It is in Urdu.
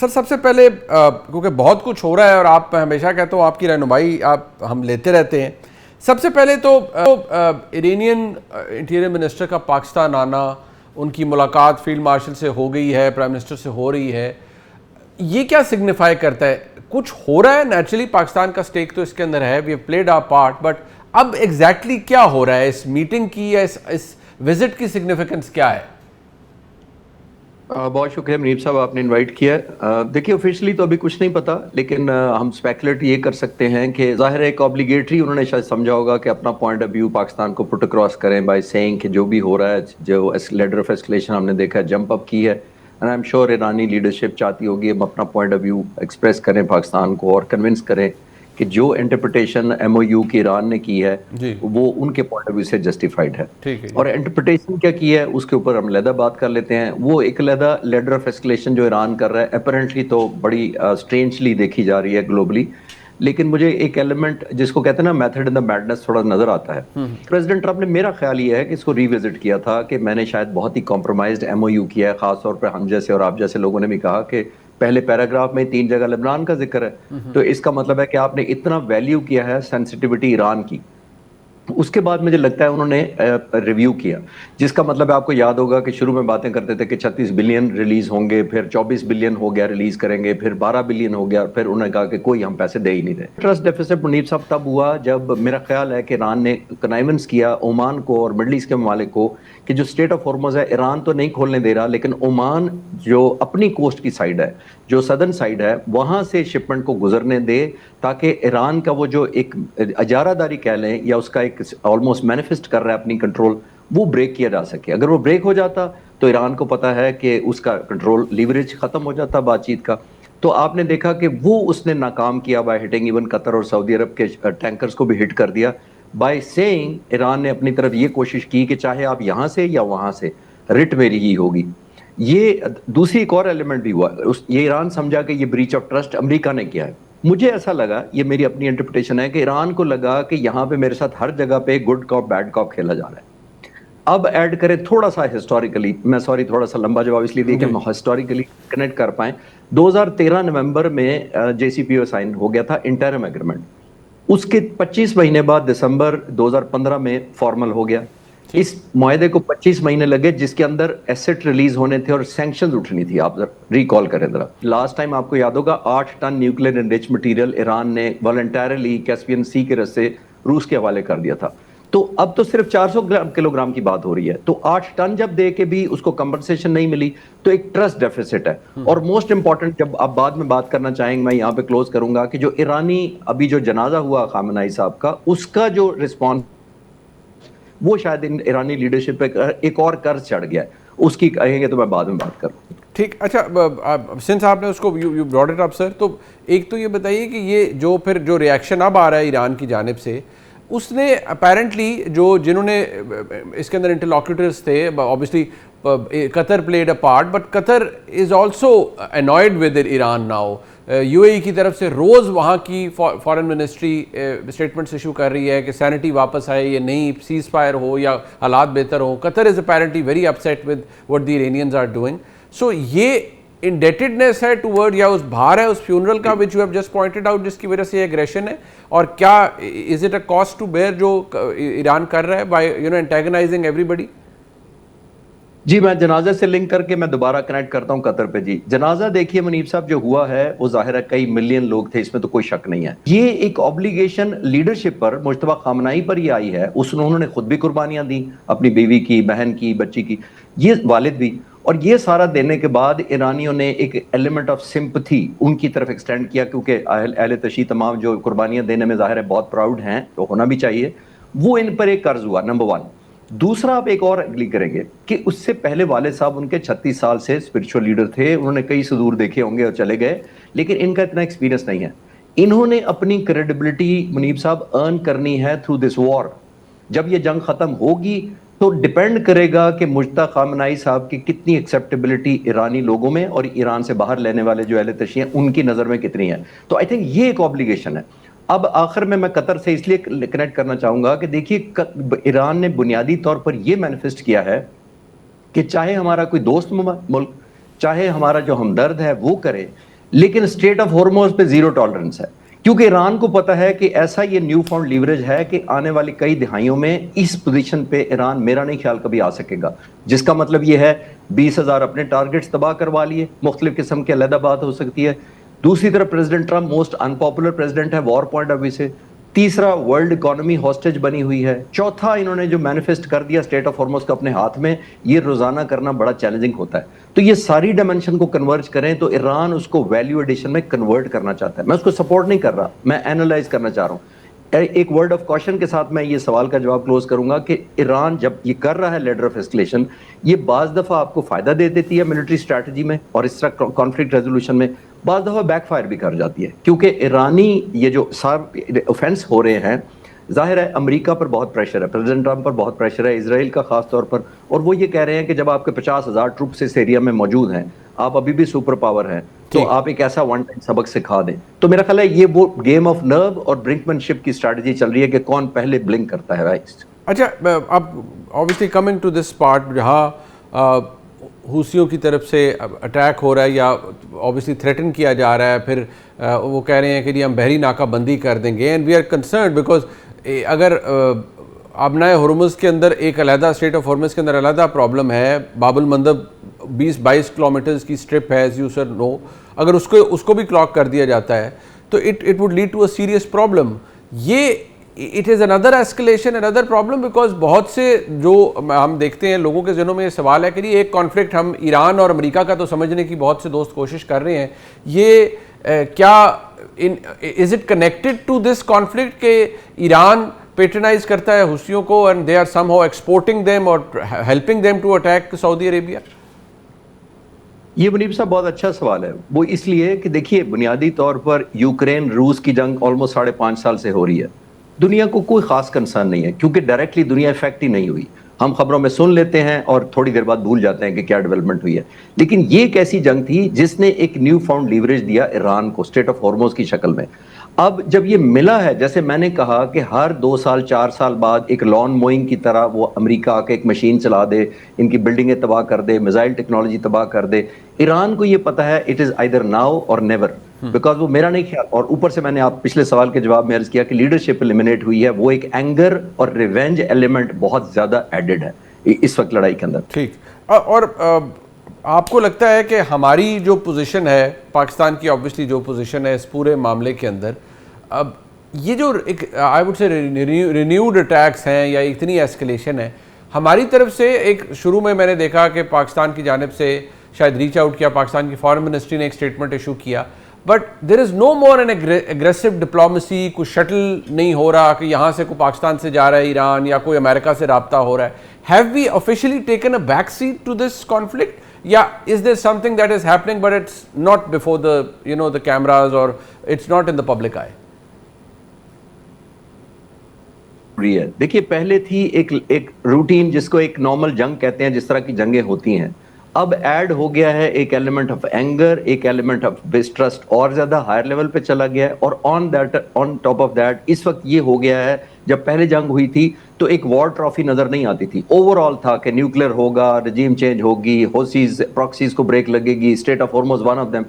سر سب سے پہلے کیونکہ بہت کچھ ہو رہا ہے اور آپ ہمیشہ کہتے ہو آپ کی رہنمائی ہم لیتے رہتے ہیں. سب سے پہلے تو ایرانین انٹیریئر منسٹر کا پاکستان آنا, ان کی ملاقات فیلڈ مارشل سے ہو گئی ہے, پرائم منسٹر سے ہو رہی ہے, یہ کیا سگنیفائی کرتا ہے؟ کچھ ہو رہا ہے نیچرلی, پاکستان کا سٹیک تو اس کے اندر ہے, we have played our part, but اب ایگزیکٹلی کیا ہو رہا ہے؟ اس میٹنگ کی یا اس وزٹ کی سگنیفیکنس کیا ہے؟ بہت شکریہ منیب صاحب, آپ نے انوائٹ کیا. دیکھیے آفیشلی تو ابھی کچھ نہیں پتا, لیکن ہم اسپیکولیٹ یہ کر سکتے ہیں کہ ظاہر ہے ایک آبلیگیٹری انہوں نے شاید سمجھا ہوگا کہ اپنا پوائنٹ آف ویو پاکستان کو پٹ اکراس کریں بائی سیئنگ کہ جو بھی ہو رہا ہے, جو لیڈر آف ایسکلیشن ہم نے دیکھا ہے جمپ اپ کی ہے, اینڈ آئی ایم شیور ایرانی لیڈرشپ چاہتی ہوگی ہم اپنا پوائنٹ آف ویو ایکسپریس کریں پاکستان کو اور کنونس کریں کہ جو انٹرپریٹیشن ایم او یو کی ایران نے کی ہے جی وہ ان کے پوائنٹ آف ویو سے جسٹیفائڈ ہے. ٹھیک ہے جی. اور انٹرپریٹیشن کیا کی ہے اس کے اوپر ہم علیحدہ بات کر لیتے ہیں. وہ ایک علیحدہ لیڈر آف ایسکلیشن جو ایران کر رہا ہے اپیرنٹلی تو بڑی اسٹرینجلی دیکھی جا رہی ہے گلوبلی, لیکن مجھے ایک ایلیمنٹ جس کو کہتے ہیں نا میتھڈ ان دا میڈنس تھوڑا نظر آتا ہے. پریزیڈنٹ ٹرمپ نے, میرا خیال یہ ہے کہ اس کو ری وزٹ کیا تھا کہ میں نے شاید بہت ہی کمپرومائزڈ ایم او یو کیا ہے, خاص طور پہ ہم جیسے اور آپ جیسے لوگوں نے بھی کہا کہ پہلے پیراگراف میں 3 جگہ لبنان کا ذکر ہے, تو اس کا مطلب ہے کہ آپ نے اتنا ویلیو کیا ہے سینسٹیوٹی ایران کی. اس کے بعد مجھے لگتا ہے انہوں نے ریویو کیا, جس کا مطلب ہے آپ کو یاد ہوگا کہ شروع میں باتیں کرتے تھے کہ 36 بلین ریلیز ہوں گے, پھر 24 بلین ہو گیا ریلیز کریں گے, پھر 12 بلین ہو گیا, پھر انہوں نے کہا کہ کوئی ہم پیسے دے ہی نہیں رہے. ٹرسٹ ڈیفیسٹ منیب صاحب تب ہوا جب میرا خیال ہے کہ ایران نے کنائونس کیا عمان کو اور مڈل ایسٹ کے ممالک کو کہ جو اسٹیٹ آف ہارمز ہے ایران تو نہیں کھولنے دے رہا, لیکن عمان جو اپنی کوسٹ کی سائڈ ہے, جو سدرن سائڈ ہے, وہاں سے شپمنٹ کو گزرنے دے تاکہ ایران کا وہ جو ایک اجارہ داری کہہ لیں یا اس کا ایک آلموسٹ مینیفیسٹ کر رہا ہے اپنی کنٹرول, وہ بریک کیا جا سکے. اگر وہ بریک ہو جاتا تو ایران کو پتا ہے کہ اس کا کنٹرول لیوریج ختم ہو جاتا بات چیت کا. تو آپ نے دیکھا کہ وہ اس نے ناکام کیا بائی ہٹنگ ایون قطر اور سعودی عرب کے ٹینکرز کو بھی ہٹ کر دیا بائی سیئنگ ایران نے اپنی طرف یہ کوشش کی کہ چاہے آپ یہاں سے یا وہاں سے رٹ میری ہی ہوگی. یہ دوسری ایک اور ایلیمنٹ بھی ہوا, یہ ایران سمجھا کہ یہ بریچ آف ٹرسٹ امریکہ نے کیا ہے. مجھے ایسا لگا, یہ میری اپنی انٹرپریٹیشن ہے, کہ ایران کو لگا کہ یہاں پہ میرے ساتھ ہر جگہ پہ گڈ کاپ بیڈ کاپ کھیلا جا رہا ہے. اب ایڈ کریں تھوڑا سا ہسٹوریکلی, میں سوری تھوڑا سا لمبا جواب اس لیے دیا کہ ہم ہسٹوریکلی کنیکٹ کر پائیں. 2013 نومبر میں جے سی پی او سائن ہو گیا تھا انٹرم ایگریمنٹ, اس کے 25 مہینے بعد دسمبر 2015 میں فارمل ہو گیا. اس معاہدے کو 25 مہینے لگے جس کے اندر ایسٹ ریلیز ہونے تھے اور سینکشنز اٹھنی تھی. آپ ریکال کریں ذرا, لاسٹ ٹائم آپ کو یاد ہوگا 8 ton nuclear enrich material Iran نے والنٹیرلی کیسپین سی کے راستے روس کے حوالے کر دیا تھا. تو اب تو صرف 400 کلو گرام کی بات ہو رہی ہے, تو 8 ٹن جب دے کے بھی اس کو کمپنسیشن نہیں ملی تو ایک ٹرسٹ ڈیفیسٹ ہے. اور موسٹ امپورٹنٹ جب آپ بعد میں بات کرنا چاہیں گے, میں یہاں پہ کلوز کروں گا کہ جو ایرانی ابھی جو جنازہ ہوا خامنہئی صاحب کا, اس کا جو رسپانس وہ شاید ایرانی لیڈرشپ پہ ایک اور قرض چڑھ گیا ہے, اس کی کہیں گے تو میں بعد میں بات کروں. ٹھیک, اچھا سنس آپ نے اس کو یو براٹ اٹ اپ سر, تو ایک تو یہ بتائیے کہ یہ جو پھر جو ریئیکشن اب آ رہا ہے ایران کی جانب سے, اس نے اپیرنٹلی جنہوں نے اس کے اندر انٹرلاکیوٹرز تھے, obviously Qatar played a part, but Qatar is also involved with Iran now. U A E کی طرف سے روز وہاں کی فارن منسٹری اسٹیٹمنٹس ایشو کر رہی ہے کہ سینٹی واپس آئے یا نہیں, سیز فائر ہو یا حالات بہتر ہوں. Qatar is apparently very upset with what the Iranians are doing. So یہ انڈیٹڈنیس ہے ٹورڈ, یا اس بھار ہے اس فیونرل کا which you have just pointed out, جس کی وجہ سے یہ ایگریشن ہے, اور کیا is it a cost to bear جو ایران کر رہا ہے بائی انٹیگنائزنگ ایوری بڈی؟ جی میں جنازہ سے لنک کر کے میں دوبارہ کنیکٹ کرتا ہوں قطر پہ. جی جنازہ دیکھیے منیب صاحب جو ہوا ہے وہ ظاہر ہے کئی ملین لوگ تھے, اس میں تو کوئی شک نہیں ہے. یہ ایک اوبلیگیشن لیڈرشپ پر مجتبیٰ خامنہئی پر یہ آئی ہے, انہوں نے خود بھی قربانیاں دی, اپنی بیوی کی, بہن کی, بچی کی, یہ والد بھی, اور یہ سارا دینے کے بعد ایرانیوں نے ایک ایلیمنٹ آف سمپتھی ان کی طرف ایکسٹینڈ کیا, کیونکہ اہل تشیع تمام جو قربانیاں دینے میں ظاہر ہے بہت پراؤڈ ہیں, تو ہونا بھی چاہیے. وہ ان پر ایک قرض ہوا نمبر 1. دوسرا آپ ایک اور اگلی کریں گے کہ اس سے پہلے والد صاحب ان کے 36 سال سے اسپرچول لیڈر تھے, انہوں نے کئی صدور دیکھے ہوں گے اور چلے گئے, لیکن ان کا اتنا ایکسپیرینس نہیں ہے. انہوں نے اپنی کریڈیبلٹی منیب صاحب ارن کرنی ہے تھرو دس وار. جب یہ جنگ ختم ہوگی تو ڈیپینڈ کرے گا کہ مجتبیٰ خامنہئی صاحب کی کتنی ایکسیپٹیبلٹی ایرانی لوگوں میں اور ایران سے باہر لینے والے جو اہل تشیع ہیں ان کی نظر میں کتنی ہے. تو آئی تھنک یہ ایک اوبلیگیشن ہے. اب آخر میں قطر سے اس لیے کنیکٹ کرنا چاہوں گا کہ دیکھیے ایران نے بنیادی طور پر یہ مینیفیسٹ کیا ہے کہ چاہے ہمارا کوئی دوست ملک, چاہے ہمارا جو ہمدرد ہے وہ کرے، لیکن اسٹریٹ آف ہارموز پہ زیرو ٹالرنس ہے، کیونکہ ایران کو پتا ہے کہ ایسا یہ نیو فاؤنڈ لیوریج ہے کہ آنے والی کئی دہائیوں میں اس پوزیشن پہ ایران میرا نہیں خیال کبھی آ سکے گا، جس کا مطلب یہ ہے 20,000 اپنے ٹارگٹس تباہ کروا لیے، مختلف قسم کے علیحدہ بات ہو سکتی ہے۔ دوسری طرف پریزیڈنٹ ٹرمپ موسٹ انپاپولر پریزیڈنٹ ہے وار پوائنٹ آف ویو سے۔ تیسرا، ورلڈ اکانومی ہاسٹیج بنی ہوئی ہے۔ چوتھا، انہوں نے جو مینیفیسٹ کر دیا اسٹیٹ آف ہارموز کو اپنے ہاتھ میں، یہ روزانہ کرنا بڑا چیلنجنگ ہوتا ہے۔ تو یہ ساری ڈائمینشن کو کنورج کریں تو ایران اس کو ویلیو ایڈیشن میں کنورٹ کرنا چاہتا ہے۔ میں اس کو سپورٹ نہیں کر رہا، میں اینالائز کرنا چاہ رہا ہوں۔ ایک ورڈ آف کاشن کے ساتھ میں یہ سوال کا جواب کلوز کروں گا کہ ایران جب یہ کر رہا ہے لیڈر آف ایسکلیشن، یہ بعض دفعہ آپ کو فائدہ دے دیتی ہے ملٹری اسٹریٹجی میں اور اس طرح کانفلکٹ ریزولوشن میں، بعض دفعہ بیک فائر بھی کر جاتی ہے، کیونکہ ایرانی یہ جو اوفینس ہو رہے ہیں، ظاہر ہے امریکہ پر بہت پریشر ہے، پریزیڈنٹ ٹرمپ پر بہت پریشر ہے، اسرائیل کا خاص طور پر، اور وہ یہ کہہ رہے ہیں کہ جب آپ کے 50,000 ٹروپس اس ایریا میں موجود ہیں، آپ ابھی بھی سپر پاور ہیں، تو آپ ایک ایسا ون ٹائم سبق سکھا دیں۔ تو میرا خیال ہے یہ وہ گیم آف نرو اور برنکمن شپ کی اسٹریٹجی چل رہی ہے کہ کون پہلے بلنک کرتا ہے۔ اچھا، اب obviously coming to this part, جہاں حوثیوں کی طرف سے اٹیک ہو رہا ہے یا آبویسلی تھریٹن کیا جا رہا ہے، پھر وہ کہہ رہے ہیں کہ جی ہم بحری ناکہ بندی کر دیں گے، and we are concerned because اگر آبنائے ہرمز کے اندر ایک علیحدہ اسٹریٹ آف ہرمز کے اندر علیحدہ پرابلم ہے، باب المندب 20-22 کلومیٹرز کی اسٹرپ ہے ایز یو سر نو، اگر اس کو بھی کلاک کر دیا جاتا ہے تو it would lead to a serious problem. یہ اٹ از اندر ایسکلیشن اندر پرابلم بیکاز بہت سے جو ہم دیکھتے ہیں لوگوں کے ذہنوں میں یہ سوال ہے کہ جی ایک کانفلکٹ ہم ایران اور امریکہ کا تو سمجھنے کی بہت سے دوست کوشش کر رہے ہیں، یہ کیا is it connected to this conflict کہ ایران پیٹرنائز کرتا ہے حوثیوں کو and they are somehow exporting them اور helping them to attack Saudi Arabia? یہ منیب صاحب بہت اچھا سوال ہے، وہ اس لیے کہ دیکھیے بنیادی طور پر یوکرین روس کی جنگ آلموسٹ 5.5 سال سے ہو رہی ہے، دنیا کو کوئی خاص کنسرن نہیں ہے کیونکہ ڈائریکٹلی دنیا افیکٹ ہی نہیں ہوئی، ہم خبروں میں سن لیتے ہیں اور تھوڑی دیر بعد بھول جاتے ہیں کہ کیا ڈیولپمنٹ ہوئی ہے، لیکن یہ ایک ایسی جنگ تھی جس نے ایک نیو فاؤنڈ لیوریج دیا ایران کو اسٹیٹ آف ہارموز کی شکل میں۔ اب جب یہ ملا ہے، جیسے میں نے کہا کہ ہر 2 سال 4 سال بعد ایک لان موئنگ کی طرح وہ امریکہ آ کے ایک مشین چلا دے، ان کی بلڈنگیں تباہ کر دے، میزائل ٹیکنالوجی تباہ کر دے، ایران کو یہ پتا ہے اٹ از ایدر ناؤ اور نیور، بیکاز وہ میرا نہیں خیال، اور اوپر سے میں نے آپ پچھلے سوال کے جواب میں عرض کیا کہ لیڈرشپ ایلیمنیٹ ہوئی ہے، وہ ایک اینگر اور ریونج ایلیمنٹ بہت زیادہ ایڈڈ ہے اس وقت لڑائی کے اندر۔ ٹھیک، اور آپ کو لگتا ہے کہ ہماری جو پوزیشن ہے پاکستان کی، آبویسلی جو پوزیشن ہے اس پورے معاملے کے اندر، اب یہ جو ایک I would say renewed attacks ہیں یا اتنی ایسکلیشن ہے ہماری طرف سے، ایک شروع میں میں نے دیکھا کہ پاکستان کی جانب سے شاید ریچ آؤٹ کیا، پاکستان کی فارن منسٹری نے ایک اسٹیٹمنٹ ایشو کیا، but there is no more an aggressive diplomacy, کوئی شٹل نہیں ہو رہا کہ یہاں سے کوئی پاکستان سے جا رہا ہے ایران یا کوئی امریکہ سے رابطہ ہو رہا ہے۔ Have we officially taken a back seat to this conflict, یا is there something that is happening but it's not before the cameras اور it's not in the public eye? دیکھیے پہلے تھی ایک روٹین جس کو ایک نارمل جنگ کہتے ہیں، جس طرح کی جنگیں ہوتی ہیں، اب ایڈ ہو گیا ہے ایک ایلیمنٹ آف اینگر، ایک ایلیمنٹ آف ڈسٹرسٹ اور زیادہ ہائر لیول پہ چلا گیا ہے، اور آن ٹاپ آف دیٹ اس وقت یہ ہو گیا ہے، جب پہلے جنگ ہوئی تھی تو ایک وار ٹرافی نظر نہیں آتی تھی، اوور آل تھا کہ نیوکلیر ہوگا، رجیم چینج ہوگی، ہوسیز پراکسیز کو بریک لگے گی، Strait of Hormuz one of them,